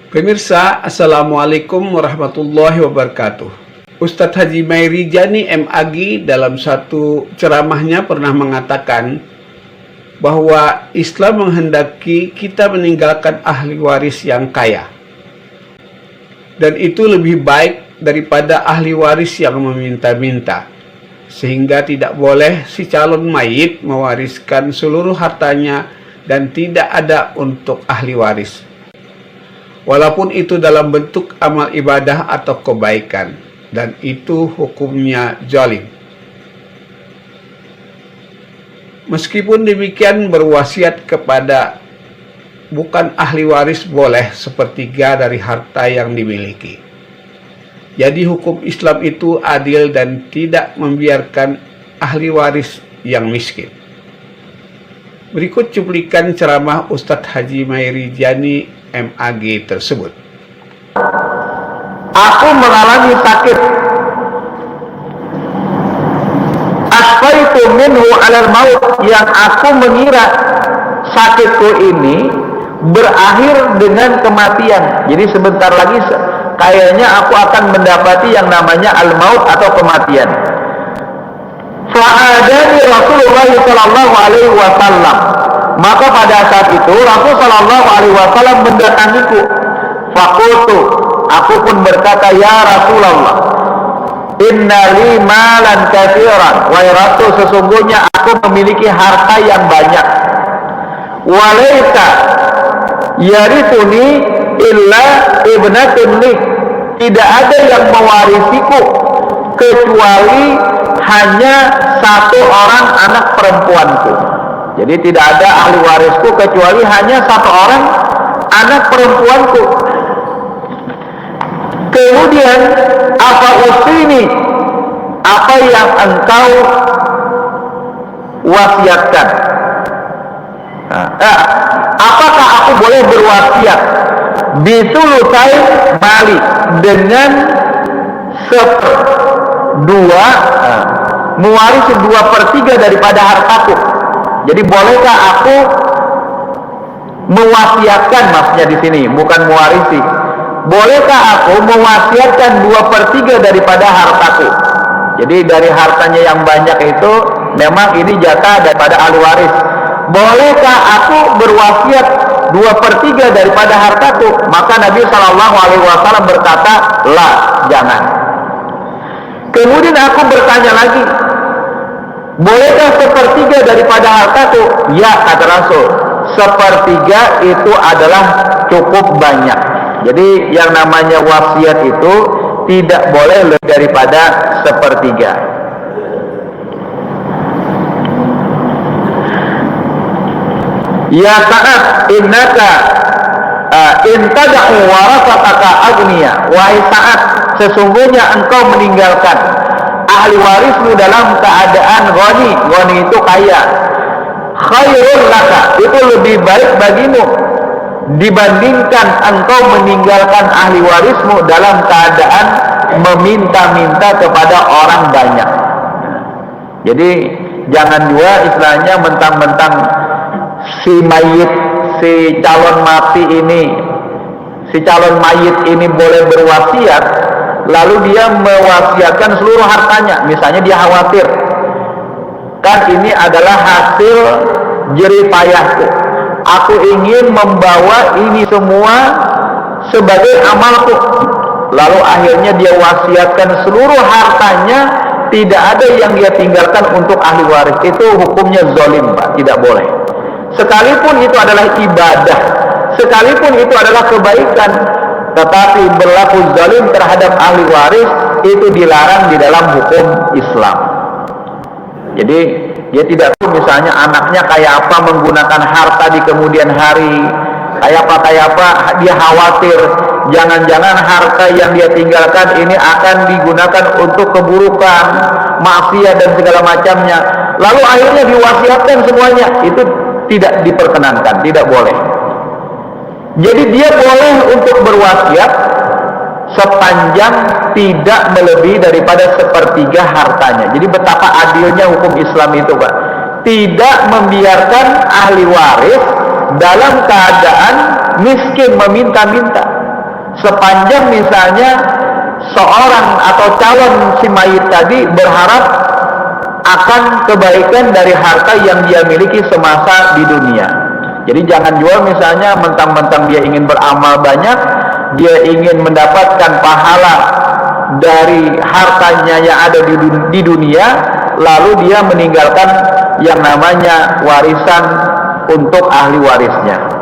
Pemirsa, Assalamualaikum warahmatullahi wabarakatuh. Ustadz Haji Mairi Jani MAG dalam satu ceramahnya pernah mengatakan bahwa Islam menghendaki kita meninggalkan ahli waris yang kaya. Dan itu lebih baik daripada ahli waris yang meminta-minta. Sehingga tidak boleh si calon mayit mewariskan seluruh hartanya dan tidak ada untuk ahli waris. Walaupun itu dalam bentuk amal ibadah atau kebaikan, dan itu hukumnya zalim. Meskipun demikian, berwasiat kepada bukan ahli waris boleh sepertiga dari harta yang dimiliki. Jadi hukum Islam itu adil dan tidak membiarkan ahli waris yang miskin. Berikut cuplikan ceramah Ustadz Haji Mairi Jani MAG tersebut. Aku mengalami sakit. Asfaitu minhu alal maut, yang aku mengira sakitku ini berakhir dengan kematian. Jadi sebentar lagi kayaknya aku akan mendapati yang namanya al-maut atau kematian. Fa'adani Rasulullah sallallahu alaihi wasallam. Maka pada saat itu Rasul sallallahu alaihi wasallam mendatangiku. Faqultu, aku pun berkata, ya Rasulullah, inna li malan katsiran. Wahai Rasul, sesungguhnya aku memiliki harta yang banyak. Walaika yarithuni illa ibnatun li. Tidak ada yang mewarisiku kecuali hanya satu orang anak perempuanku. Jadi tidak ada ahli warisku kecuali hanya satu orang anak perempuanku. Kemudian apa usini, apa yang engkau wasiatkan? Apakah aku boleh berwasiat bisulusai mali dengan seperdua, mewarisi 2/3 daripada hartaku? Jadi bolehkah aku mewasiatkan, maksudnya di sini bukan mewarisi. Bolehkah aku mewasiatkan 2/3 daripada hartaku? Jadi dari hartanya yang banyak itu memang ini jatah daripada ahli waris. Bolehkah aku berwasiat 2/3 daripada hartaku? Maka Nabi Shallallahu Alaihi Wasallam berkata, lah, jangan. Kemudian aku bertanya lagi, bolehkah 1/3 daripada hartaku? Ya, kata Rasul, 1/3 itu adalah cukup banyak. Jadi yang namanya wasiat itu tidak boleh lebih daripada 1/3. Ya Sa'ad, innaka intada'u warasataka agniya. Wahai Sa'ad, sesungguhnya engkau meninggalkan ahli warismu dalam keadaan ghani. Ghani itu kaya. Khairul laka, itu lebih baik bagimu dibandingkan engkau meninggalkan ahli warismu dalam keadaan meminta-minta kepada orang banyak. Jadi jangan juga istilahnya mentang-mentang si mayit, si calon mayit ini boleh berwasiat, lalu dia mewasiatkan seluruh hartanya. Misalnya dia khawatir, kan ini adalah hasil jerih payahku, aku ingin membawa ini semua sebagai amalku. Lalu akhirnya dia wasiatkan seluruh hartanya, tidak ada yang dia tinggalkan untuk ahli waris. Itu hukumnya zalim, Pak, tidak boleh. Sekalipun itu adalah ibadah, sekalipun itu adalah kebaikan, tetapi berlaku zalim terhadap ahli waris itu dilarang di dalam hukum Islam. Jadi dia tidak tahu misalnya anaknya kayak apa menggunakan harta di kemudian hari, kayak apa, dia khawatir jangan-jangan harta yang dia tinggalkan ini akan digunakan untuk keburukan, maksiat dan segala macamnya. Lalu akhirnya diwasiatkan semuanya, itu tidak diperkenankan, tidak boleh. Jadi dia boleh untuk berwasiat sepanjang tidak melebihi daripada 1/3 hartanya. Jadi betapa adilnya hukum Islam itu, Pak. Tidak membiarkan ahli waris dalam keadaan miskin meminta-minta. sepanjang misalnya seorang atau calon si mayit tadi berharap akan kebaikan dari harta yang dia miliki semasa di dunia. Jadi jangan jual misalnya mentang-mentang dia ingin beramal banyak, dia ingin mendapatkan pahala dari hartanya yang ada di dunia, lalu dia meninggalkan yang namanya warisan untuk ahli warisnya.